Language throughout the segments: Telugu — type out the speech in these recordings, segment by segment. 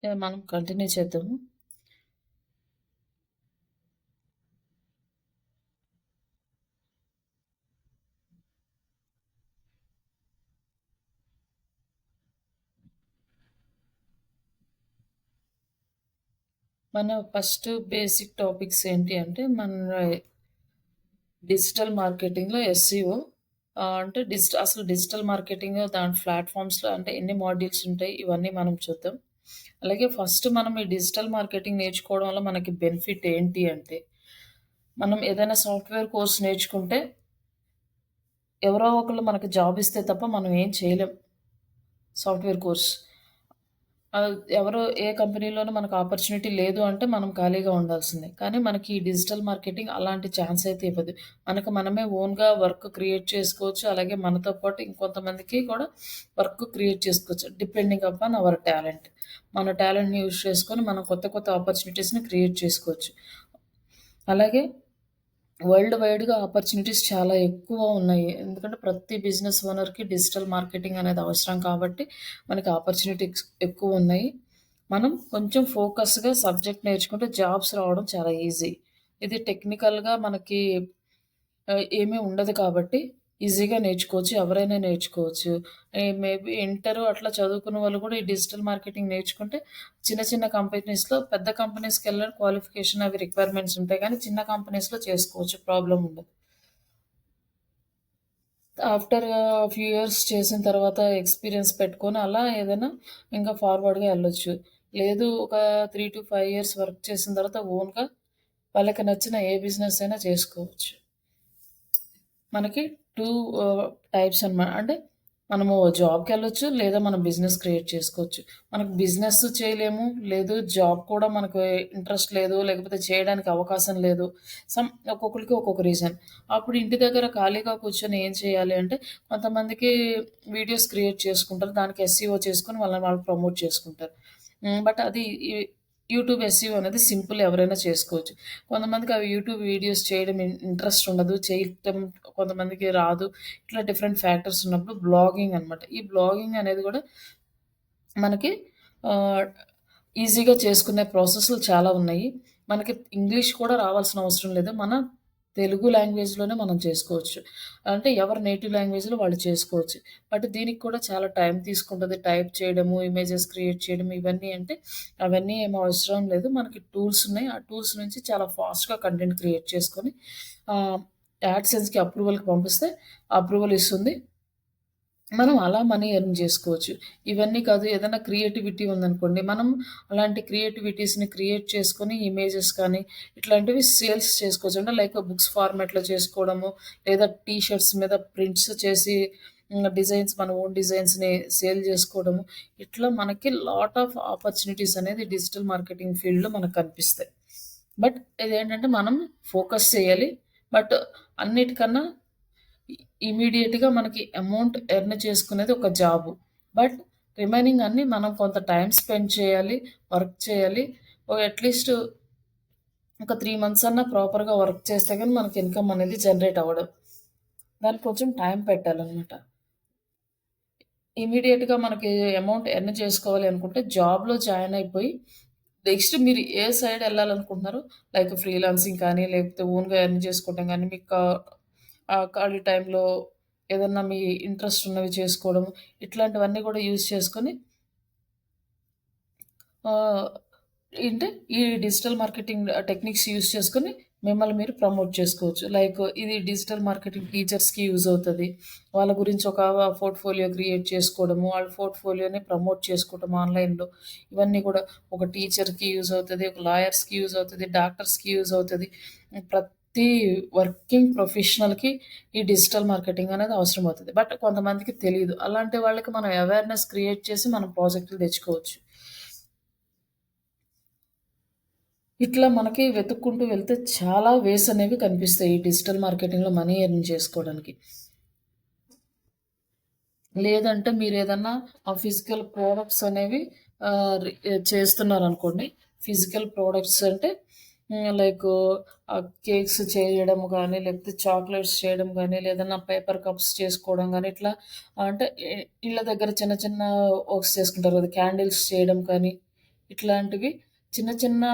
మనం కంటిన్యూ చేద్దాము. మన ఫస్ట్ బేసిక్ టాపిక్స్ ఏంటి అంటే, మన డిజిటల్ మార్కెటింగ్‌లో ఎస్‌సిఓ అంటే అసలు డిజిటల్ మార్కెటింగ్ దాని ప్లాట్‌ఫార్మ్స్‌లో అంటే ఎన్ని మాడ్యూల్స్ ఉంటాయి, ఇవన్నీ మనం చూద్దాం. అలాగే ఫస్ట్ మనం ఈ డిజిటల్ మార్కెటింగ్ నేర్చుకోవడం వల్ల మనకి బెనిఫిట్ ఏంటి అంటే, మనం ఏదైనా సాఫ్ట్‌వేర్ కోర్స్ నేర్చుకుంటే ఎవరో ఒకళ్ళు మనకు జాబ్ ఇస్తే తప్ప మనం ఏం చేయలేం. Software course. ఎవరో ఏ కంపెనీలోనూ మనకు ఆపర్చునిటీ లేదు అంటే మనం ఖాళీగా ఉండాల్సిందే. కానీ మనకి ఈ డిజిటల్ మార్కెటింగ్ అలాంటి ఛాన్స్ అయితే ఇవ్వదు. మనకు మనమే ఓన్‌గా వర్క్ క్రియేట్ చేసుకోవచ్చు. అలాగే మనతో పాటు ఇంకొంతమందికి కూడా వర్క్ క్రియేట్ చేసుకోవచ్చు. Depending upon our talent. మన టాలెంట్‌ని యూజ్ చేసుకొని మనం కొత్త కొత్త ఆపర్చునిటీస్‌ని క్రియేట్ చేసుకోవచ్చు. అలాగే వరల్డ్ వైడ్‌గా ఆపర్చునిటీస్ చాలా ఎక్కువ ఉన్నాయి. ఎందుకంటే ప్రతి బిజినెస్ ఓనర్‌కి డిజిటల్ మార్కెటింగ్ అనేది అవసరం కాబట్టి మనకి ఆపర్చునిటీస్ ఎక్కువున్నాయి. మనం కొంచెం ఫోకస్‌గా సబ్జెక్ట్ నేర్చుకుంటే జాబ్స్ రావడం చాలా ఈజీ. ఇది టెక్నికల్‌గా మనకి ఏమీ ఉండదు కాబట్టి ఈజీగా నేర్చుకోవచ్చు. ఎవరైనా నేర్చుకోవచ్చు. మేబీ ఇంటరు అట్లా చదువుకున్న వాళ్ళు కూడా ఈ డిజిటల్ మార్కెటింగ్ నేర్చుకుంటే చిన్న చిన్న కంపెనీస్‌లో పెద్ద కంపెనీస్‌కెళ్ళడానికి క్వాలిఫికేషన్ అవి రిక్వైర్మెంట్స్ ఉంటాయి. కానీ చిన్న కంపెనీస్‌లో చేసుకోవచ్చు. ప్రాబ్లమ్ ఉండదు. ఆఫ్టర్ ఫ్యూ ఇయర్స్ చేసిన తర్వాత ఎక్స్‌పీరియన్స్ పెట్టుకొని అలా ఏదైనా ఇంకా ఫార్వర్డ్‌గా ఎళ్ళొచ్చు. లేదు ఒక 3-5 ఇయర్స్ వర్క్ చేసిన తర్వాత ఓన్‌గా వాళ్ళకి నచ్చిన ఏ బిజినెస్ అయినా చేసుకోవచ్చు. మనకి 2 టైప్స్ అన్నమాట. అంటే మనము జాబ్‌కెళ్ళొచ్చు. లేదా మనం బిజినెస్ క్రియేట్ చేసుకోవచ్చు. మనకు బిజినెస్ చేయలేము. లేదు జాబ్ కూడా మనకు ఇంట్రెస్ట్ లేదు. లేకపోతే చేయడానికి అవకాశం లేదు. ఒక్కొక్కళ్ళకి ఒక్కొక్క రీజన్. అప్పుడు ఇంటి దగ్గర ఖాళీగా కూర్చొని ఏం చేయాలి అంటే కొంతమందికి వీడియోస్ క్రియేట్ చేసుకుంటారు. దానికి ఎస్‌ఈఓ చేసుకొని వాళ్ళని వాళ్ళు ప్రమోట్ చేసుకుంటారు. బట్ అది యూట్యూబ్ ఎస్‌ఈఓ అనేది సింపుల్ ఎవరైనా చేసుకోవచ్చు. కొంతమందికి అవి యూట్యూబ్ వీడియోస్ చేయడం ఇంట్రెస్ట్ ఉండదు. చేయటం కొంతమందికి రాదు. ఇట్లా డిఫరెంట్ ఫ్యాక్టర్స్ ఉన్నప్పుడు బ్లాగింగ్ అనమాట. ఈ బ్లాగింగ్ అనేది గూడా మనకి ఆహ్, ఈజీగా చేసుకునే ప్రాసెస్‌లు చాలా ఉన్నాయి. మనకి ఇంగ్లీష్ కూడా రావాల్సిన అవసరం లేదు. మన తెలుగు లాంగ్వేజ్‌లోనే మనం చేసుకోవచ్చు. అంటే ఎవరి నేటివ్ లాంగ్వేజ్‌లో వాళ్ళు చేసుకోవచ్చు. బట్ దీనికి కూడా చాలా టైం తీసుకుంటది. టైప్ చేయడము, ఇమేజెస్ క్రియేట్ చేయడం ఇవన్నీ అంటే అవన్నీ ఏమి అవసరం లేదు. మనకి టూల్స్ ఉన్నాయి. ఆ టూల్స్ నుంచి చాలా ఫాస్ట్‌గా కంటెంట్ క్రియేట్ చేసుకొని ఆహ్, యాడ్‌సెన్స్‌కి అప్రూవల్‌కి పంపిస్తే అప్రూవల్ ఇస్తుంది. మనం అలా మనీ ఎర్న్ జేసుకోవచ్చు. ఇవన్నీ కాదు ఏదైనా క్రియేటివిటీ ఉందనుకోండి, మనం అలాంటి క్రియేటివిటీస్‌ని క్రియేట్ చేసుకొని ఇమేజెస్ కానీ, ఇట్లాంటివి సేల్స్ చేసుకోవచ్చు. అంటే లైక్ బుక్స్ ఫార్మాట్‌లో చేసుకోవడము, లేదా టీ షర్ట్స్ మీద ప్రింట్స్ చేసి డిజైన్స్ మన ఓన్ డిజైన్స్‌ని సేల్ జేసుకోవడము. ఇట్లా మనకి లాట్ ఆఫ్ ఆపర్చునిటీస్ అనేది డిజిటల్ మార్కెటింగ్ ఫీల్డ్‌లో మనకు కనిపిస్తాయి. బట్ ఇదేంటంటే మనం ఫోకస్ చేయాలి. బట్ అన్నిటికన్నా ఇ ఇమ్మీడియేట్‌గా మనకి అమౌంట్ ఎర్న్ చేసుకునేది ఒక జాబు. బట్ రిమైనింగ్ అన్నీ మనం కొంత టైమ్ స్పెండ్ చేయాలి, వర్క్ చేయాలి. అట్‌లీస్ట్ ఒక 3 మంత్స్ అన్నా ప్రాపర్‌గా వర్క్ చేస్తే గాని మనకి ఇన్‌కమ్ అనేది జనరేట్ అవ్వదు. దానికి కొంచెం టైం పెట్టాలనమాట. ఇమ్మీడియేట్‌గా మనకి అమౌంట్ ఎర్న్ చేసుకోవాలి అనుకుంటే జాబ్‌లో జాయిన్ అయిపోయి, నెక్స్ట్ మీరు ఏ సైడ్ ఎళ్ళాలనుకుంటున్నారో లైక్ ఫ్రీలాన్సింగ్ కానీ, లేకపోతే ఓన్‌గా ఎర్న్ చేసుకోవడం గానీ, మీకు ఖాళీ టైంలో ఏదన్నా మీ ఇంట్రెస్ట్ ఉన్నవి చేసుకోవడం, ఇట్లాంటివన్నీ కూడా యూజ్ చేసుకొని ఆహ్, ఏంటే ఈ డిజిటల్ మార్కెటింగ్ టెక్నిక్స్ యూజ్ చేసుకొని మిమ్మల్ని మీరు ప్రమోట్ చేసుకోవచ్చు. లైక్ ఇది డిజిటల్ మార్కెటింగ్ టీచర్స్‌కి యూజ్ అవుతది. వాళ్ళ గురించి ఒక పోర్ట్‌ఫోలియో క్రియేట్ చేసుకోవడము, వాళ్ళ పోర్ట్‌ఫోలియోని ప్రమోట్ చేసుకోవటం ఆన్‌లైన్‌లో. ఇవన్నీ కూడా ఒక టీచర్‌కి యూజ్ అవుతది. ఒక లాయర్స్‌కి యూజ్ అవుతది. డాక్టర్స్‌కి యూజ్ అవుతది. ప్రతి వర్కింగ్ ప్రొఫెషనల్‌కి ఈ డిజిటల్ మార్కెటింగ్ అనేది అవసరం అవుతది. బట్ కొంతమందికి తెలీదు. అలాంటి వాళ్ళకి మనం అవేర్‌నెస్ క్రియేట్ చేసి మనం ప్రాజెక్ట్‌లు తెచ్చుకోవచ్చు. ఇట్లా మనకి వెతుక్కుంటూ వెళ్తే చాలా వేస్ అనేవి కనిపిస్తాయి. ఈ డిజిటల్ మార్కెటింగ్‌లో మనీ ఎర్న్ చేసుకోవడానికి. లేదంటే మీరేదన్నా ఫిజికల్ ప్రొడక్ట్స్ అనేవి చేస్తున్నారనుకోండి. ఫిజికల్ ప్రొడక్ట్స్ అంటే లైకు కేక్స్ చేయడం గానీ, లేకపోతే చాక్లెట్స్ చేయడం గానీ, లేదన్నా పేపర్ కప్స్ చేసుకోవడం గానీ, ఇట్లా అంటే ఇళ్ళ దగ్గర చిన్న చిన్న వర్క్స్ చేసుకుంటారు కదా! క్యాండిల్స్ చేయడం కానీ, ఇట్లాంటివి చిన్న చిన్న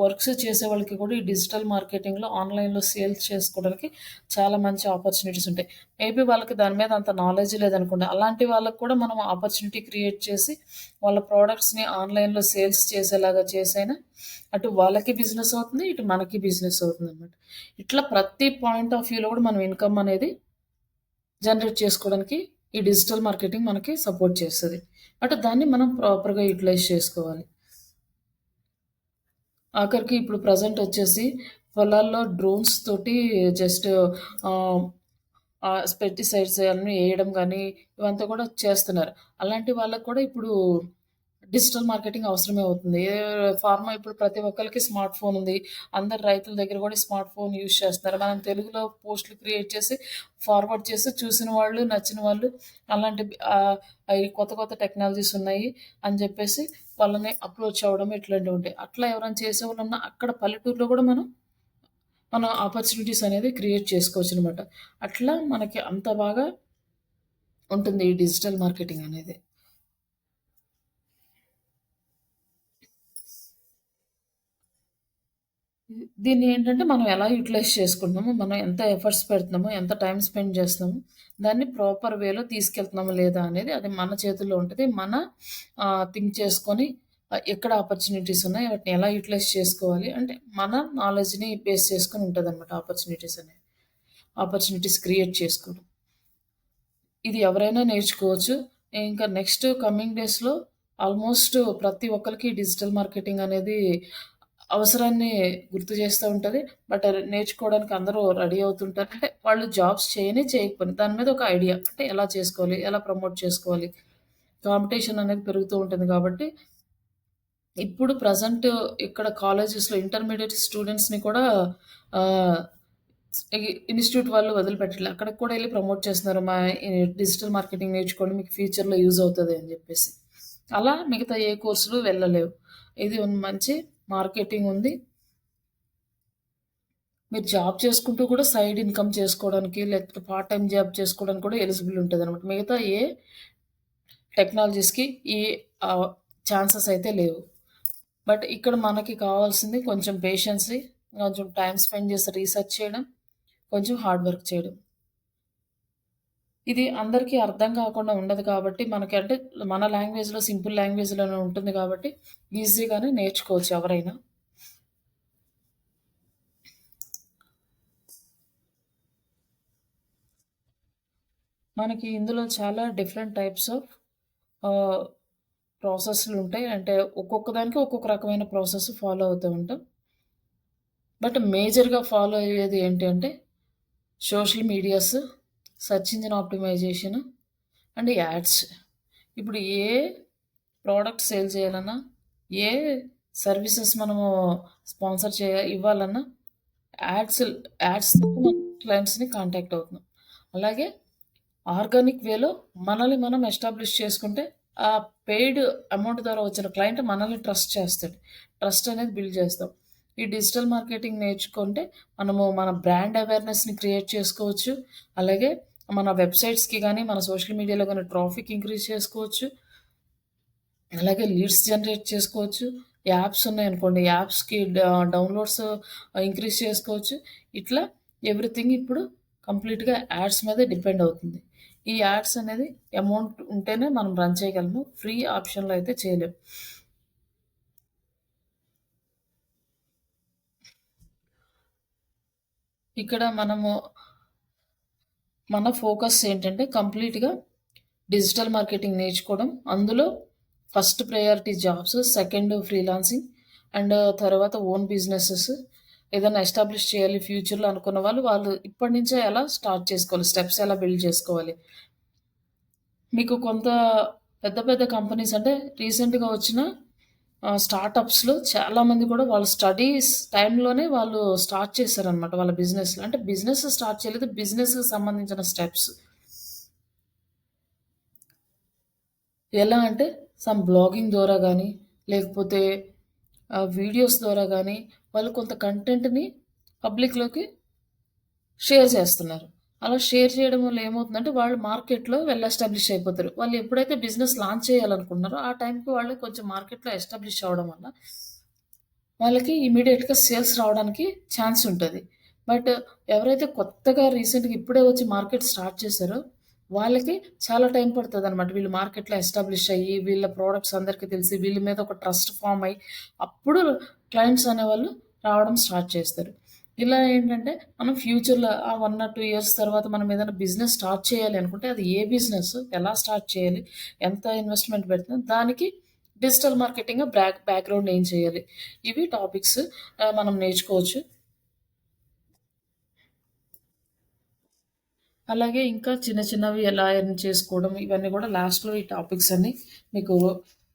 వర్క్స్ చేసేవాళ్ళకి కూడా ఈ డిజిటల్ మార్కెటింగ్‌లో ఆన్‌లైన్‌లో సేల్స్ చేసుకోవడానికి చాలా మంచి ఆపర్చునిటీస్ ఉంటాయి. మేబీ వాళ్ళకి దాని మీద అంత నాలెడ్జ్ లేదనుకోండి. అలాంటి వాళ్ళకి కూడా మనం ఆపర్చునిటీ క్రియేట్ చేసి వాళ్ళ ప్రొడక్ట్స్‌ని ఆన్‌లైన్‌లో సేల్స్ చేసేలాగా చేసైనా అటు వాళ్ళకి బిజినెస్ అవుతుంది. ఇటు మనకి బిజినెస్ అవుతుందనమాట. ఇట్లా ప్రతి పాయింట్ ఆఫ్ వ్యూలో కూడా మనం ఇన్‌కమ్ అనేది జనరేట్ చేసుకోవడానికి ఈ డిజిటల్ మార్కెటింగ్ మనకి సపోర్ట్ చేస్తది. బట్ దాన్ని మనం ప్రాపర్‌గా యుటిలైజ్ చేసుకోవాలి. ఆఖరికి ఇప్పుడు ప్రెజెంట్ వచ్చేసి పొలాల్లో డ్రోన్స్ తోటి జస్ట్ ఆహ్, పెస్టిసైడ్స్ అన్నీ ఎయడం గానీ, ఇవంతా కూడా చేస్తున్నారు. అలాంటి వాళ్ళకి కూడా ఇప్పుడు డిజిటల్ మార్కెటింగ్ అవసరమే అవుతుంది. ఇప్పుడు ప్రతి ఒక్కళ్ళకి స్మార్ట్ ఫోన్ ఉంది. అందరు రైతుల దగ్గర కూడా స్మార్ట్ ఫోన్ యూజ్ చేస్తున్నారు. మనం తెలుగులో పోస్ట్‌లు క్రియేట్ చేసి ఫార్వర్డ్ చేసి చూసిన వాళ్ళు, నచ్చిన వాళ్ళు అలాంటి అయి కొత్త కొత్త టెక్నాలజీస్ ఉన్నాయి అని చెప్పేసి వాళ్ళని అప్రోచ్ అవ్వడం ఇట్లాంటివి ఉంటాయి. అట్లా ఎవరైనా చేసేవాళ్ళున్నా అక్కడ పల్లెటూరులో కూడా మన ఆపర్చునిటీస్ అనేది క్రియేట్ చేసుకోవచ్చనమాట. అట్లా మనకి అంత బాగా ఉంటుంది ఈ డిజిటల్ మార్కెటింగ్ అనేది. దీన్ని ఏంటంటే మనం ఎలా యుటిలైజ్ చేసుకుంటున్నామో, మనం ఎంత ఎఫర్ట్స్ పెడుతున్నామో, ఎంత టైమ్ స్పెండ్ చేస్తున్నామో, దాన్ని ప్రాపర్ వేలో తీసుకెళ్తున్నామా లేదా అనేది అది మన చేతుల్లో ఉంటది. మన థింక్ చేసుకొని ఎక్కడ ఆపర్చునిటీస్ ఉన్నాయి, వాటిని ఎలా యుటిలైజ్ చేసుకోవాలి అంటే మన నాలెడ్జ్‌ని బేస్ చేసుకొని ఉంటదనమాట ఆపర్చునిటీస్ అనేవి. ఆపర్చునిటీస్ క్రియేట్ చేసుకోవడం. ఇది ఎవరైనా నేర్చుకోవచ్చు. ఇంకా నెక్స్ట్ కమింగ్ డేస్‌లో ఆల్మోస్ట్ ప్రతి ఒక్కళ్ళకి డిజిటల్ మార్కెటింగ్ అనేది అవసరాన్ని గుర్తు చేస్తూ ఉంటది. బట్ అది నేర్చుకోవడానికి అందరూ రెడీ అవుతుంటారు. అంటే వాళ్ళు జాబ్స్ చేయని, చేయకపోని దాని మీద ఒక ఐడియా. అంటే ఎలా చేసుకోవాలి? ఎలా ప్రమోట్ చేసుకోవాలి? కాంపిటీషన్ అనేది పెరుగుతూ ఉంటుంది కాబట్టి ఇప్పుడు ప్రెజెంట్ ఇక్కడ కాలేజెస్‌లో ఇంటర్మీడియేట్ స్టూడెంట్స్‌ని కూడా ఆహ్, ఈ ఇన్‌స్టిట్యూట్ వాళ్ళు వదిలిపెట్టట్లే. అక్కడికి కూడా ఎళ్లి ప్రమోట్ చేస్తున్నారు. ఈ డిజిటల్ మార్కెటింగ్ నేర్చుకోండి మీకు ఫ్యూచర్‌లో యూజ్ అవుతది అని జెప్పేసి. అలా మిగతా ఏ కోర్సులు వెళ్ళలేవు. ఇది మంచి మార్కెటింగ్ ఉంది. మీరు జాబ్ చేసుకుంటూ కూడా సైడ్ ఇన్‌కమ్ చేసుకోవడానికి, లేకపోతే పార్ట్ టైమ్ జాబ్ చేసుకోవడానికి కూడా ఎలిజిబుల్ ఉంటదనమాట. మిగతా ఏ టెక్నాలజీస్‌కి ఈ ఆహ్, ఛాన్సెస్ అయితే లేవు. బట్ ఇక్కడ మనకి కావాల్సింది కొంచెం పేషెన్సీ, కొంచెం టైమ్ స్పెండ్ చేసి రీసెర్చ్ చేయడం, కొంచెం హార్డ్ వర్క్ చేయడం. ఇది అందరికీ అర్థం కాకుండా ఉండదు కాబట్టి మనకి అంటే మన లాంగ్వేజ్‌లో సింపుల్ లాంగ్వేజ్‌లోనే ఉంటుంది కాబట్టి ఈజీగానే నేర్చుకోవచ్చు ఎవరైనా. మనకి ఇందులో చాలా డిఫరెంట్ టైప్స్ ఆఫ్ ఆహ్, ప్రాసెస్‌లుంటాయి. అంటే ఒక్కొక్క దానికి ఒక్కొక్క రకమైన ప్రాసెస్ ఫాలో అవుతూ ఉంటాం. బట్ మేజర్‌గా ఫాలో అయ్యేది ఏంటి అంటే social medias, search engine optimisation and ads. ఇప్పుడు ఏ ప్రోడక్ట్ సేల్ చేయాలన్నా, ఏ సర్వీసెస్ మనము స్పాన్సర్ ఇవ్వాలన్నా యాడ్స్ యాడ్స్‌తో మనం క్లయింట్స్‌ని కాంటాక్ట్ అవుతున్నాం. అలాగే ఆర్గానిక్ వేలో మనల్ని మనం ఎస్టాబ్లిష్ చేసుకుంటే, ఆ పెయిడ్ అమౌంట్ ద్వారా వచ్చిన క్లయింట్ మనల్ని ట్రస్ట్ చేస్తాడు. ట్రస్ట్ అనేది బిల్డ్ చేస్తాం. ఈ డిజిటల్ మార్కెటింగ్ నేర్చుకుంటే, మనము మన బ్రాండ్ అవేర్‌నెస్‌ని క్రియేట్ చేసుకోవచ్చు. అలాగే మన వెబ్‌సైట్స్‌కి గానీ, మన సోషల్ మీడియాలో గానీ ట్రాఫిక్ ఇంక్రీజ్ చేసుకోవచ్చు. అలాగే లీడ్స్ జనరేట్ చేసుకోవచ్చు. యాప్స్ ఉన్నాయనుకోండి, యాప్స్‌కి డౌన్‌లోడ్స్ ఇంక్రీజ్ చేసుకోవచ్చు. ఇట్లా ఎవ్రీథింగ్ ఇప్పుడు కంప్లీట్‌గా యాడ్స్ మీదే డిపెండ్ అవుతుంది. ఈ యాడ్స్ అనేది అమౌంట్ ఉంటేనే మనం రన్ చేయగలము. ఫ్రీ ఆప్షన్‌లో అయితే చేయలేం. ఇక్కడ మన ఫోకస్ ఏంటంటే కంప్లీట్‌గా డిజిటల్ మార్కెటింగ్ నేర్చుకోవడం. అందులో first priority jobs, second freelancing and తర్వాత ఓన్ బిజినెసెస్ ఏదైనా ఎస్టాబ్లిష్ చేయాలి ఫ్యూచర్‌లో అనుకున్న వాళ్ళు ఇప్పటి నుంచే ఎలా స్టార్ట్ చేసుకోవాలి. స్టెప్స్ ఎలా బిల్డ్ చేసుకోవాలి. మీకు కొంత పెద్ద పెద్ద కంపెనీస్ అంటే రీసెంట్‌గా వచ్చిన స్టార్టప్స్‌లో చాలామంది కూడా వాళ్ళ స్టడీస్ టైమ్‌లోనే వాళ్ళు స్టార్ట్ చేశారనమాట వాళ్ళ బిజినెస్‌లు. అంటే బిజినెస్ స్టార్ట్ చేయలేదు. బిజినెస్‌కి సంబంధించిన స్టెప్స్. ఎలా అంటే సమ్ బ్లాగింగ్ ద్వారా గానీ, లేకపోతే వీడియోస్ ద్వారా గానీ, వాళ్ళు కొంత కంటెంట్‌ని పబ్లిక్‌లోకి షేర్ చేస్తున్నారు. అలా షేర్ చేయడం వల్ల ఏమవుతుందంటే, వాళ్ళు మార్కెట్‌లో వెల్ ఎస్టాబ్లిష్ అయిపోతారు. వాళ్ళు ఎప్పుడైతే బిజినెస్ లాంచ్ చేయాలనుకుంటున్నారో, ఆ టైంకి వాళ్ళు కొంచెం మార్కెట్‌లో ఎస్టాబ్లిష్ అవ్వడం వల్ల, వాళ్ళకి ఇమ్మీడియేట్‌గా సేల్స్ రావడానికి ఛాన్స్ ఉంటది. బట్ ఎవరైతే కొత్తగా రీసెంట్‌గా ఇప్పుడే వచ్చి మార్కెట్ స్టార్ట్ చేశారో, వాళ్ళకి చాలా టైం పడతదనమాట. వీళ్ళు మార్కెట్‌లో ఎస్టాబ్లిష్ అయ్యి, వీళ్ళ ప్రొడక్ట్స్ అందరికి తెలిసి, వీళ్ళ మీద ఒక ట్రస్ట్ ఫార్మ్ అయ్యి, అప్పుడు క్లయింట్స్ అనేవాళ్ళు రావడం స్టార్ట్ చేస్తారు. ఇలా ఏంటంటే, మనం ఫ్యూచర్‌లో 1 ఆర్ 2 ఇయర్స్ తర్వాత మనం ఏదైనా బిజినెస్ స్టార్ట్ చేయాలి అనుకుంటే, అది ఏ బిజినెస్, ఎలా స్టార్ట్ చేయాలి, ఎంత ఇన్వెస్ట్‌మెంట్ పెడతాం, దానికి డిజిటల్ మార్కెటింగ్ బ్యాక్‌గ్రౌండ్ ఏం చేయాలి? ఇవి టాపిక్స్ మనం నేర్చుకోవచ్చు. అలాగే ఇంకా చిన్న చిన్నవి ఎలా ఎర్న్ చేసుకోవడం ఇవన్నీ గూడా లాస్ట్‌లో ఈ టాపిక్స్ అన్నీ మీకు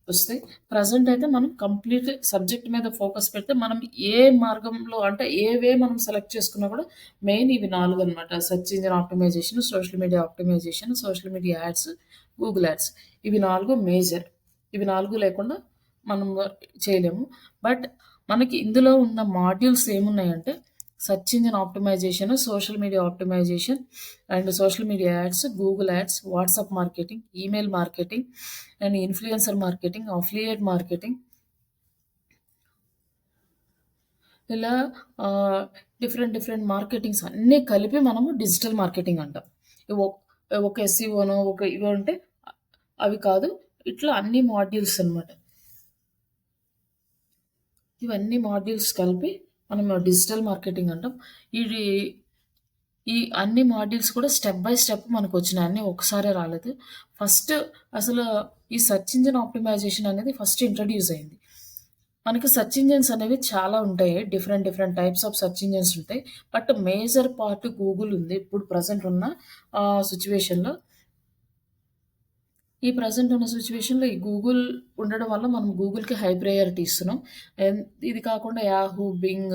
వస్తాయి. ప్రెజెంట్ అయితే మనం కంప్లీట్ సబ్జెక్ట్ మీద ఫోకస్ పెడితే మనం ఏ మార్గంలో అంటే ఏ వే మనం సెలెక్ట్ చేసుకున్నా గూడా మెయిన్ ఇవి 4 అనమాట. Search engine optimisation, social media optimisation, social media ads, Google ads. ఇవి 4 మేజర్. ఇవి 4 లేకుండా మనం చేయలేము. బట్ మనకి ఇందులో ఉన్న మాడ్యూల్స్ ఏమున్నాయంటే search engine optimisation, social media optimisation and social media ads, Google ads, WhatsApp marketing, email marketing and influencer marketing, affiliate marketing ఇలా ఆహ్, డిఫరెంట్ మార్కెటింగ్స్ అన్నీ కలిపి మనము డిజిటల్ మార్కెటింగ్ అంటాం. ఇవి ఒక ఎస్‌ఈఓనో ఒక ఇవో అంటే అవి కాదు. ఇట్లా అన్ని మాడ్యూల్స్ అన్నమాట. ఇవన్నీ మాడ్యూల్స్ కలిపి మనం డిజిటల్ మార్కెటింగ్ అంటాం. ఇది ఈ అన్ని మాడ్యూల్స్ కూడా స్టెప్ బై స్టెప్ మనకొచ్చినాయి. అన్నీ ఒకసారే రాలేదు. ఫస్ట్ అసలు ఈ సెర్చ్ ఇంజిన్ ఆప్టిమైజేషన్ అనేది ఫస్ట్ ఇంట్రొడ్యూస్ అయింది. మనకి సెర్చ్ ఇంజిన్స్ అనేవి చాలా ఉంటాయి. Different types of search engines ఉంటాయి. బట్ మేజర్ పార్ట్ గూగుల్ ఉంది. ఇప్పుడు ప్రెజెంట్ ఉన్న సిట్యుయేషన్‌లో. ఈ ప్రెజెంట్ ఉన్న సిట్యుయేషన్‌లో ఈ గూగుల్ ఉండడం వల్ల మనం గూగుల్‌కి హై ప్రయారిటీ ఇస్తున్నాం. అండ్ ఇది కాకుండా యాహూ, బింగ్,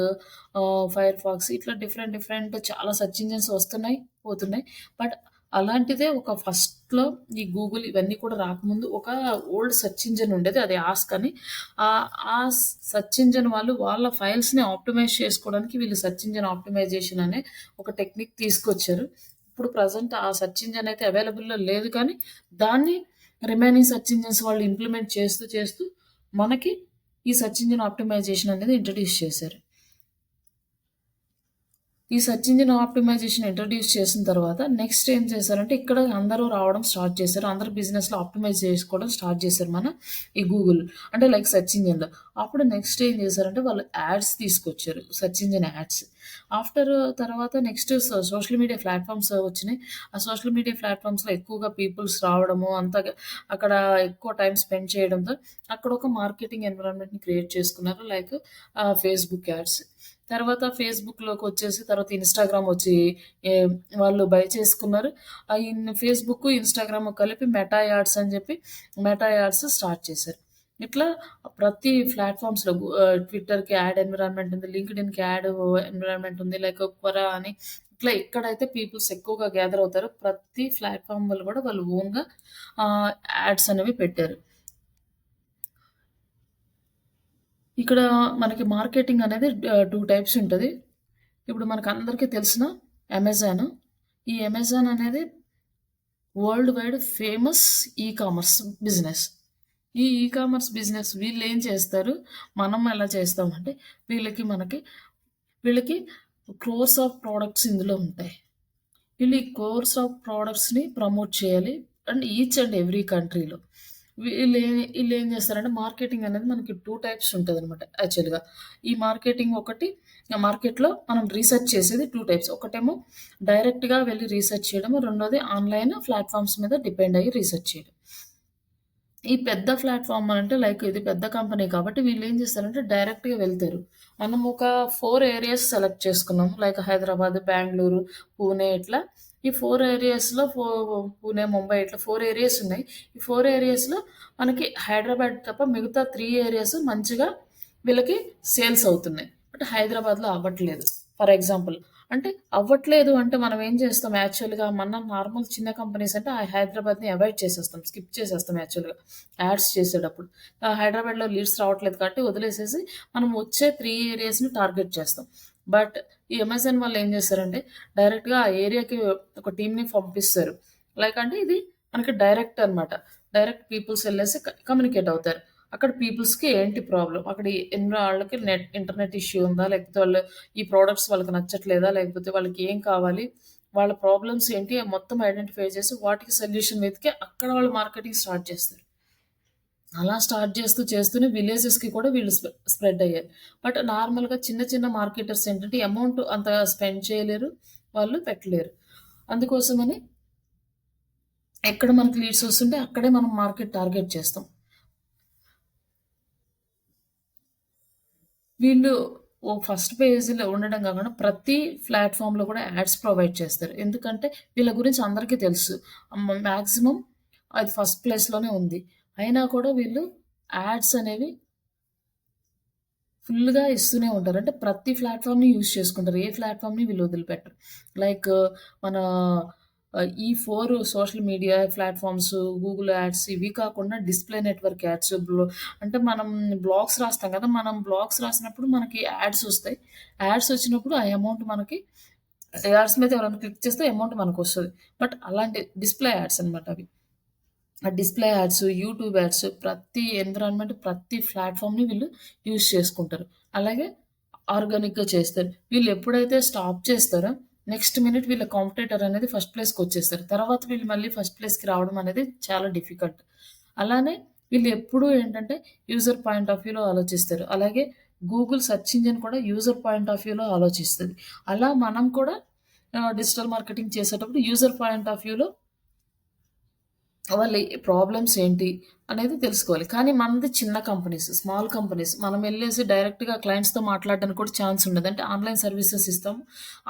ఫైర్‌ఫాక్స్ ఇట్లా డిఫరెంట్ చాలా సెర్చ్ ఇంజిన్స్ వస్తున్నాయి, పోతున్నాయి. బట్ అలాంటిదే ఒక ఫస్ట్‌లో ఈ గూగుల్ ఇవన్నీ కూడా రాకముందు ఒక ఓల్డ్ సెర్చ్ ఇంజిన్ ఉండేది. అది ఆస్క్ అని. ఆ సెర్చ్ ఇంజిన్ వాళ్ళు వాళ్ళ ఫైల్స్‌ని ఆప్టిమైజ్ చేసుకోవడానికి వీళ్ళు సెర్చ్ ఇంజిన్ ఆప్టిమైజేషన్ అనే ఒక టెక్నిక్ తీసుకొచ్చారు. ఇప్పుడు ప్రెజెంట్ ఆ సెర్చ్ ఇంజిన్ అయితే అవైలబుల్‌లో లేదు కానీ దాన్ని రిమైనింగ్ సెర్చ్ ఇంజిన్స్ వాళ్ళు ఇంప్లిమెంట్ చేస్తూ మనకి ఈ సెర్చ్ ఇంజిన్ ఆప్టిమైజేషన్ అనేది ఇంట్రొడ్యూస్ చేశారు. ఈ సెర్చ్ ఇంజిన్ ఆప్టిమైజేషన్ ఇంట్రొడ్యూస్ చేసిన తర్వాత నెక్స్ట్ ఏం చేశారంటే ఇక్కడ అందరూ రావడం స్టార్ట్ చేశారు. అందరూ బిజినెస్‌లో ఆప్టిమైజ్ చేసుకోవడం స్టార్ట్ చేశారు ఈ గూగుల్. అంటే లైక్ సెర్చ్ ఇంజిన్‌లో. అప్పుడు నెక్స్ట్ ఏం చేశారంటే వాళ్ళు యాడ్స్ తీసుకొచ్చారు. Search engine ads. ఆఫ్టర్ తర్వాత నెక్స్ట్ సోషల్ మీడియా ప్లాట్‌ఫార్మ్స్ వచ్చినాయి. ఆ సోషల్ మీడియా ప్లాట్‌ఫార్మ్స్‌లో ఎక్కువగా పీపుల్స్ రావడము, అంతగా అక్కడ ఎక్కువ టైమ్ స్పెండ్ చేయడంతో అక్కడ ఒక మార్కెటింగ్ ఎన్విరాన్మెంట్‌ని క్రియేట్ చేసుకున్నారు. Like Facebook ads. తర్వాత ఫేస్‌బుక్‌లోకొచ్చేసి తర్వాత ఇన్‌స్టాగ్రామ్ వచ్చి ఏ వాళ్ళు బై చేసుకున్నారు. ఫేస్‌బుక్, ఇన్‌స్టాగ్రామ్ కలిపి మెటా యాడ్స్ అని చెప్పి మెటా యాడ్స్ స్టార్ట్ చేశారు. ఇట్లా ప్రతి ప్లాట్‌ఫార్మ్స్‌లో ట్విట్టర్‌కి యాడ్ ఎన్విరాన్మెంట్ ఉంది. లింక్డ్ఇన్‌కి యాడ్ ఎన్విరాన్మెంట్ ఉంది. లైక్ క్వొరా అని ఇట్లా ఎక్కడైతే పీపుల్స్ ఎక్కువగా గ్యాదర్ అవుతారో ప్రతి ప్లాట్‌ఫార్మ్ వాళ్ళు కూడా వాళ్ళు ఓన్‌గా యాడ్స్ అనేవి పెట్టారు. ఇక్కడ మనకి మార్కెటింగ్ అనేది 2 టైప్స్ ఉంటది. ఇప్పుడు మనకందరికీ తెలిసిన అమెజాన్. ఈ అమెజాన్ అనేది world wide famous commerce business. Commerce business వీళ్ళేం చేస్తారు, మనం ఎలా చేస్తామంటే వీళ్ళకి క్రోర్స్ ఆఫ్ ప్రొడక్ట్స్ ఇందులో ఉంటాయి. వీళ్ళు ఈ కోర్స్ ఆఫ్ ప్రొడక్ట్స్‌ని ప్రమోట్ చేయాలి. అండ్ ఈచ్ అండ్ ఎవ్రీ కంట్రీలో. ఈళ్ళేం చేస్తారంటే మార్కెటింగ్ అనేది మనకి 2 టైప్స్ ఉంటదనమాట యాక్చువల్‌గా. ఈ మార్కెటింగ్ ఒకటి మార్కెట్‌లో మనం రీసెర్చ్ చేసేది 2 టైప్స్. ఒకటేమో డైరెక్ట్‌గా వెళ్లి రీసెర్చ్ చేయడము. రెండోది ఆన్‌లైన్ ప్లాట్‌ఫార్మ్స్ మీద డిపెండ్ అయ్యి రీసెర్చ్ చేయడం. ఈ పెద్ద ప్లాట్‌ఫార్మ్ అంటే లైక్ ఇది పెద్ద కంపెనీ కాబట్టి వీళ్ళేం చేస్తారంటే డైరెక్ట్‌గా వెళ్తారు. మనం ఒక 4 ఏరియాస్ సెలెక్ట్ చేసుకున్నాం. లైక్ హైదరాబాద్, బెంగుళూరు, పూణే ఇట్లా. ఈ 4 ఏరియాస్‌లో పూణే, ముంబై ఇట్లా 4 ఏరియాస్ ఉన్నాయి. ఈ 4 ఏరియాస్‌లో మనకి హైదరాబాద్ తప్ప మిగతా 3 ఏరియాస్ మంచిగా వీళ్ళకి సేల్స్ అవుతున్నాయి. బట్ హైదరాబాద్‌లో అవ్వట్లేదు. For example. అంటే అవ్వట్లేదు అంటే మనం ఏం చేస్తాం యాక్చువల్‌గా మన నార్మల్ చిన్న కంపెనీస్ అంటే ఆ హైదరాబాద్‌ని అవాయిడ్ చేసేస్తాం. స్కిప్ చేసేస్తాం యాక్చువల్‌గా యాడ్స్ చేసేటప్పుడు. హైదరాబాద్‌లో లీడ్స్ రావట్లేదు కాబట్టి వదిలేసేసి మనం వచ్చే 3 ఏరియాస్‌ని టార్గెట్ చేస్తాం. బట్ ఈ అమెజాన్ వాళ్ళు ఏం చేస్తారంటే డైరెక్ట్‌గా ఆ ఏరియాకి ఒక టీమ్‌ని పంపిస్తారు. లైక్ అంటే ఇది మనకి డైరెక్ట్ అనమాట. డైరెక్ట్ పీపుల్స్ ఎళ్ళేసి కమ్యూనికేట్ అవుతారు. అక్కడ పీపుల్స్‌కి ఏంటి ప్రాబ్లమ్? అక్కడ ఎన్ని ఆళ్ళకి ఇంటర్నెట్ ఇష్యూ ఉందా? లేకపోతే వాళ్ళు ఈ ప్రొడక్ట్స్ వాళ్ళకి నచ్చట్లేదా? లేకపోతే వాళ్ళకి ఏం కావాలి? వాళ్ళ ప్రాబ్లమ్స్ ఏంటి? మొత్తం ఐడెంటిఫై చేసి వాటికి సొల్యూషన్ వెతికి అక్కడ వాళ్ళు మార్కెటింగ్ స్టార్ట్ చేస్తారు. అలా స్టార్ట్ చేస్తూనే విలేజెస్‌కి కూడా వీళ్ళు స్ప్రెడ్ అయ్యారు. బట్ నార్మల్‌గా చిన్న చిన్న మార్కెటర్స్ ఏంటంటే అమౌంట్ అంత స్పెండ్ చేయలేరు. వాళ్ళు పెట్టలేరు. అందుకోసమని ఎక్కడ మనకు లీడ్స్ వస్తుంటే అక్కడే మనం మార్కెట్ టార్గెట్ చేస్తాం. వీళ్ళు ఫస్ట్ పేజ్‌లో ఉండడం కాకుండా ప్రతి ప్లాట్‌ఫార్మ్‌లో కూడా యాడ్స్ ప్రొవైడ్ చేస్తారు. ఎందుకంటే వీళ్ళ గురించి అందరికీ తెలుసు. మాక్సిమం అది ఫస్ట్ ప్లేస్‌లోనే ఉంది. అయినా కూడా వీళ్ళు యాడ్స్ అనేవి ఫుల్‌గా ఇస్తూనే ఉంటారు. అంటే ప్రతి ప్లాట్‌ఫార్మ్‌ని యూజ్ చేసుకుంటారు. ఏ ప్లాట్‌ఫార్మ్‌ని వీళ్ళు వదిలిపెట్టరు. లైక్ మన ఈ 4 social media platforms, Google ads ఇవి కాకుండా డిస్‌ప్లే నెట్‌వర్క్ యాడ్స్ అంటే మనం బ్లాగ్స్ రాస్తాం కదా! మనం బ్లాగ్స్ రాసినప్పుడు మనకి యాడ్స్ ఒస్తాయి. యాడ్స్ ఒచ్చినప్పుడు ఆ అమౌంట్ మనకి యాడ్స్ మీద ఎవరైనా క్లిక్ చేస్తే అమౌంట్ మనకొస్తది. బట్ అలాంటి డిస్‌ప్లే యాడ్స్ అన్నమాట అవి. ఆ డిస్‌ప్లే యాడ్స్, యూట్యూబ్ యాడ్స్ ప్రతి ఎన్విరాన్మెంట్, ప్రతి ప్లాట్‌ఫార్మ్‌ని వీళ్ళు యూజ్ చేసుకుంటారు. అలాగే ఆర్గానిక్‌గా చేస్తారు. వీళ్ళు ఎప్పుడైతే స్టాప్ చేస్తారో నెక్స్ట్ మినిట్ వీళ్ళ కాంపిటీటర్ అనేది ఫస్ట్ ప్లేస్‌కొచ్చేస్తారు. తర్వాత వీళ్ళు మళ్ళీ ఫస్ట్ ప్లేస్‌కి రావడం అనేది చాలా డిఫికల్ట్. అలానే వీళ్ళు ఎప్పుడూ ఏంటంటే యూజర్ పాయింట్ ఆఫ్ వ్యూలో ఆలోచిస్తారు. అలాగే గూగుల్ సెర్చ్ ఇంజిన్ కూడా యూజర్ పాయింట్ ఆఫ్ వ్యూలో ఆలోచిస్తది. అలా మనం కూడా డిజిటల్ మార్కెటింగ్ చేసేటప్పుడు యూజర్ పాయింట్ ఆఫ్ వ్యూలో వాళ్ళ ప్రాబ్లమ్స్ ఏంటి అనేది తెలుసుకోవాలి. కానీ మనది చిన్న కంపెనీస్, స్మాల్ కంపెనీస్. మనం ఎళ్ళేసి డైరెక్ట్‌గా క్లయింట్స్‌తో మాట్లాడడానికి కూడా ఛాన్స్ ఉండదు. అంటే ఆన్‌లైన్ సర్వీసెస్ ఇస్తాము.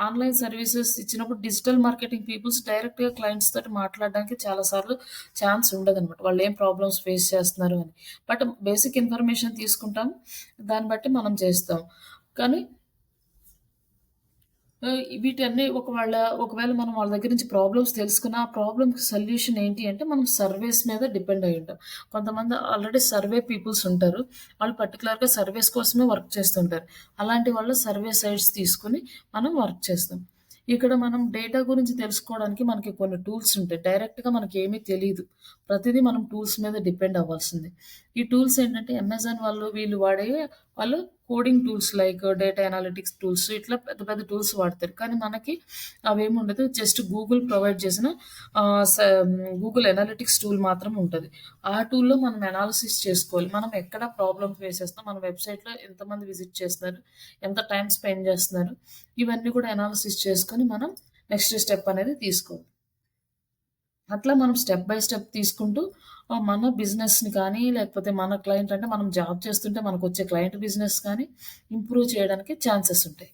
ఆన్‌లైన్ సర్వీసెస్ ఇచ్చినప్పుడు డిజిటల్ మార్కెటింగ్ పీపుల్స్ డైరెక్ట్‌గా క్లయింట్స్ తోటి మాట్లాడడానికి చాలా సార్లు ఛాన్స్ ఉండదనమాట. వాళ్ళు ఏం ప్రాబ్లమ్స్ ఫేస్ చేస్తున్నారు అని. బట్ బేసిక్ ఇన్ఫర్మేషన్ తీసుకుంటాము. దాన్ని బట్టి మనం చేస్తాం. కానీ వీటన్నీ ఒకవేళ మనం వాళ్ళ దగ్గర నుంచి ప్రాబ్లమ్స్ తెలుసుకున్న, ఆ ప్రాబ్లమ్‌కి సొల్యూషన్ ఏంటి అంటే, మనం సర్వేస్ మీద డిపెండ్ అయ్యి ఉంటాం. కొంతమంది ఆల్రెడీ సర్వే పీపుల్స్ ఉంటారు. వాళ్ళు పర్టిక్యులర్‌గా సర్వేస్ కోసమే వర్క్ చేస్తుంటారు. అలాంటి వాళ్ళు సర్వే సైట్స్ తీసుకొని మనం వర్క్ చేస్తాం. ఇక్కడ మనం డేటా గురించి తెలుసుకోవడానికి మనకి కొన్ని టూల్స్ ఉంటాయి. డైరెక్ట్‌గా మనకేమీ తెలీదు. ప్రతిదీ మనం టూల్స్ మీద డిపెండ్ అవ్వాల్సిందే. ఈ టూల్స్ ఏంటంటే అమెజాన్ వాళ్ళు వీళ్ళు వాడే వాళ్ళు coding tools like data analytics tools ఇట్లా పెద్ద పెద్ద టూల్స్ వాడతారు. కానీ మనకి అవేముండదు. జస్ట్ గూగుల్ ప్రొవైడ్ చేసిన ఆహ్, స గూగుల్ అనాలిటిక్స్ టూల్ మాత్రం ఉంటది. ఆ టూల్‌లో మనం అనాలిసిస్ చేసుకోవాలి. మనం ఎక్కడ ప్రాబ్లమ్ ఫేస్ చేస్తున్నాం, మన వెబ్‌సైట్‌లో ఎంతమంది విజిట్ చేస్తున్నారు, ఎంత టైమ్ స్పెండ్ చేస్తున్నారు, ఇవన్నీ కూడా అనాలిసిస్ చేసుకొని మనం నెక్స్ట్ స్టెప్ అనేది తీసుకోవాలి. అట్లా మనం స్టెప్ బై స్టెప్ తీసుకుంటూ మన బిజినెస్‌ని కానీ, లేకపోతే మన క్లయింట్ అంటే మనం జాబ్ చేస్తుంటే మనకొచ్చే క్లయింట్ బిజినెస్ కానీ ఇంప్రూవ్ చేయడానికి ఛాన్సెస్ ఉంటాయి.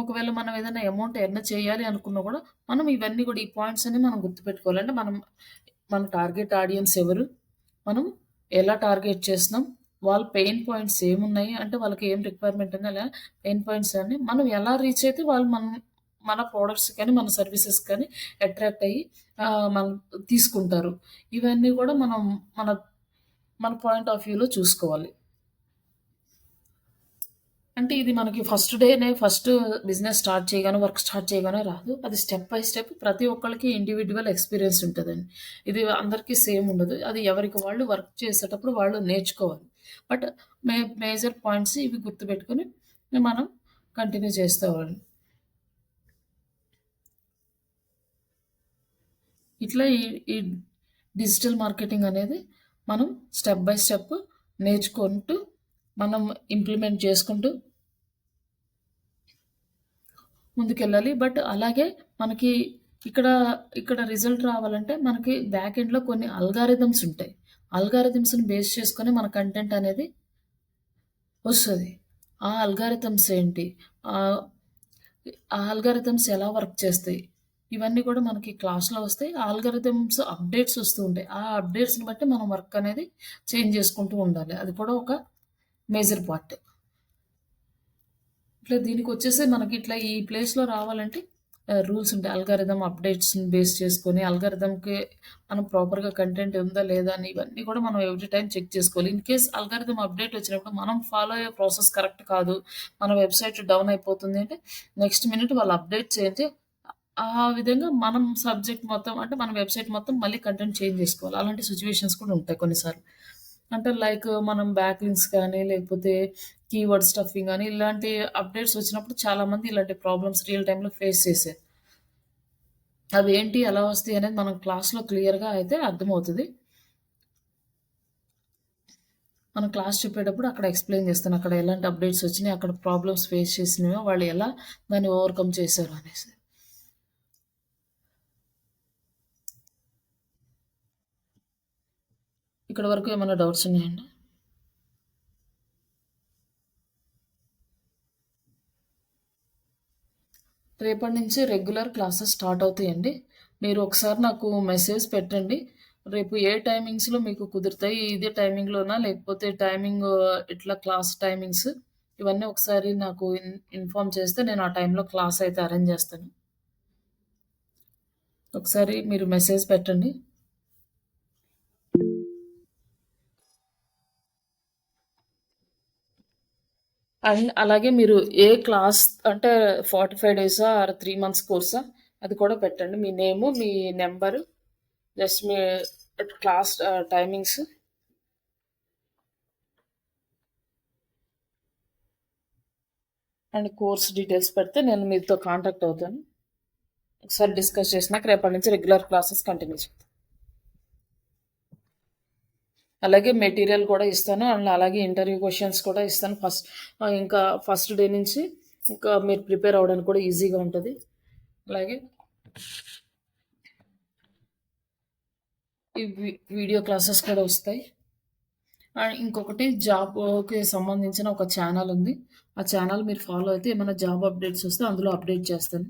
ఒకవేళ మనం ఏదైనా అమౌంట్ ఎర్న్ చేయాలి అనుకున్నా కూడా, మనం ఇవన్నీ కూడా ఈ పాయింట్స్ అన్ని మనం గుర్తుపెట్టుకోవాలి. అంటే మన టార్గెట్ ఆడియన్స్ ఎవరు? మనం ఎలా టార్గెట్ చేస్తున్నాం? వాళ్ళ పెయిన్ పాయింట్స్ ఏమున్నాయి? అంటే వాళ్ళకి ఏం రిక్వైర్మెంట్ ఉంది అలా పెయిన్ పాయింట్స్ అన్ని మనం ఎలా రీచ్ అయితే వాళ్ళు మన ప్రొడక్ట్స్ కానీ, మన సర్వీసెస్ కానీ అట్రాక్ట్ అయ్యి మనం తీసుకుంటారు. ఇవన్నీ కూడా మనం మన మన పాయింట్ ఆఫ్ వ్యూలో చూసుకోవాలి. అంటే ఇది మనకి ఫస్ట్ బిజినెస్ స్టార్ట్ చేయగానే, వర్క్ స్టార్ట్ చేయగానే రాదు. అది స్టెప్ బై స్టెప్ ప్రతి ఒక్కళ్ళకి ఇండివిడ్యువల్ ఎక్స్‌పీరియన్స్ ఉంటదండి. ఇది అందరికీ సేమ్ ఉండదు. అది ఎవరికి వాళ్ళు వర్క్ చేసేటప్పుడు వాళ్ళు నేర్చుకోవాలి. బట్ మేజర్ పాయింట్స్ ఇవి గుర్తుపెట్టుకొని మనం కంటిన్యూ చేసేవాళ్ళం. ఇట్లా ఈ ఈ డిజిటల్ మార్కెటింగ్ అనేది మనం స్టెప్ బై స్టెప్ నేర్చుకుంటూ, మనం ఇంప్లిమెంట్ చేసుకుంటూ ముందుకెళ్ళాలి. బట్ అలాగే మనకి ఇక్కడ, ఇక్కడ రిజల్ట్ రావాలంటే మనకి బ్యాక్ ఎండ్‌లో కొన్ని అల్గారిథమ్స్ ఉంటాయి. అల్గారిథమ్స్‌ని బేస్ చేసుకొని మన కంటెంట్ అనేది వస్తది. ఆ అల్గారిథమ్స్ ఏంటి? ఆహ్, ఆ ఆల్గారిథమ్స్ ఎలా వర్క్ చేస్తాయి? ఇవన్నీ కూడా మనకి క్లాస్‌లో వస్తాయి. ఆ ఆల్గారిథమ్స్ అప్‌డేట్స్ వస్తూ ఉంటాయి. ఆ అప్‌డేట్స్‌ని బట్టి మనం వర్క్ అనేది చేంజ్ చేసుకుంటూ ఉండాలి. అది కూడా ఒక మేజర్ పార్ట్. ఇట్లా దీనికొచ్చేసి మనకి ఇట్లా ఈ ప్లేస్‌లో రావాలంటే రూల్స్ ఉంటాయి. అల్గారిథమ్ అప్డేట్స్‌ని బేస్ చేసుకొని అల్గారిథమ్‌కి మనం ప్రాపర్‌గా కంటెంట్ ఉందా లేదా అని ఇవన్నీ కూడా మనం ఎవ్రీ టైమ్ చెక్ చేసుకోవాలి. ఇన్ కేస్ అల్గారిథమ్ అప్డేట్ వచ్చినప్పుడు మనం ఫాలో అయ్యే ప్రాసెస్ కరెక్ట్ కాదు. మన వెబ్‌సైట్ డౌన్ అయిపోతుంది అంటే నెక్స్ట్ మినిట్ వాళ్ళు అప్డేట్ చేయంటే ఆ విధంగా మనం సబ్జెక్ట్ మొత్తం అంటే మన వెబ్‌సైట్ మొత్తం మళ్ళీ కంటెంట్ చేంజ్ చేసుకోవాలి. అలాంటి సిట్యుయేషన్స్ కూడా ఉంటాయి కొన్నిసార్లు. అంటే లైక్ మనం బ్యాక్ లింక్స్ కానీ, లేకపోతే కీవర్డ్ స్టఫింగ్ అని ఇలాంటి అప్డేట్స్ వచ్చినప్పుడు చాలామంది ఇలాంటి ప్రాబ్లమ్స్ రియల్ టైమ్‌లో ఫేస్ చేశారు. అవేంటి, ఎలా వస్తాయి అనేది మనం క్లాస్‌లో క్లియర్‌గా అయితే అర్థమవుతది. మనం క్లాస్ చెప్పేటప్పుడు అక్కడ ఎక్స్‌ప్లెయిన్ చేస్తాను. అక్కడ ఎలాంటి అప్డేట్స్ వచ్చినాయి, అక్కడ ప్రాబ్లమ్స్ ఫేస్ చేసినవో వాళ్ళు ఎలా దాన్ని ఓవర్‌కమ్ చేశారు అనేసి. ఇక్కడి వరకు ఏమైనా డౌట్స్ ఉన్నాయండి? రేపటి నుంచి రెగ్యులర్ క్లాసెస్ స్టార్ట్ అవుతాయండి. మీరు ఒకసారి నాకు మెసేజ్ పెట్టండి. రేపు ఏ టైమింగ్స్‌లో మీకు కుదురుతాయి? ఇదే టైమింగ్‌లోనా? లేకపోతే టైమింగ్ ఇట్లా క్లాస్ టైమింగ్స్ ఇవన్నీ ఒకసారి నాకు ఇన్ఫార్మ్ చేస్తే నేను ఆ టైంలో క్లాస్ అయితే అరేంజ్ చేస్తాను. ఒకసారి మీరు మెసేజ్ పెట్టండి. అండ్ అలాగే మీరు ఏ క్లాస్ అంటే 45 డేసా ఆర్ 3 మంత్స్ కోర్సా అది కూడా పెట్టండి. మీ నేము, మీ నెంబరు, జస్ట్ మీ class timings and course details పెడితే నేను మీతో కాంటాక్ట్ అవుతాను. ఒకసారి డిస్కస్ చేసినాక రేపటి నుంచి రెగ్యులర్ క్లాసెస్ కంటిన్యూ చేద్దాం. అలాగే మెటీరియల్ కూడా ఇస్తాను అండ్ అలాగే ఇంటర్వ్యూ క్వశ్చన్స్ కూడా ఇస్తాను. ఇంకా ఫస్ట్ డే నుంచి ఇంకా మీరు ప్రిపేర్ అవ్వడానికి కూడా ఈజీగా ఉంటుంది. అలాగే ఈ వీడియో క్లాసెస్ కూడా వస్తాయి. అండ్ ఇంకొకటి జాబ్‌కి సంబంధించిన ఒక ఛానల్ ఉంది. ఆ ఛానల్ మీరు ఫాలో అయితే ఏమైనా జాబ్ అప్డేట్స్ వస్తే అందులో అప్డేట్ చేస్తాను.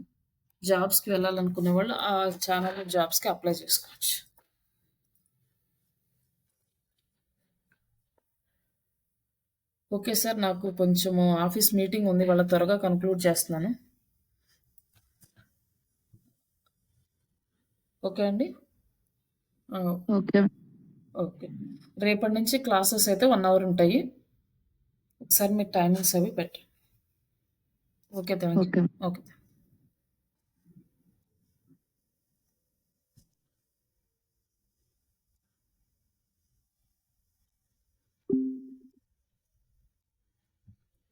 జాబ్స్‌కి వెళ్ళాలనుకునే వాళ్ళు ఆ ఛానల్‌లో జాబ్స్‌కి అప్లై చేసుకోవచ్చు. Okay sir. నాకు కొంచెము ఆఫీస్ మీటింగ్ ఉంది. వాళ్ళ త్వరగా కన్క్లూడ్ చేస్తున్నాను. ఓకే అండి. ఆ! ఓకే. ఓకే. రేపటి నుంచి క్లాసెస్ అయితే 1 అవర్ ఉంటాయి. ఒకసారి మీరు టైమింగ్స్ అవి పెట్టండి. Okay. Thank you. Okay. Okay.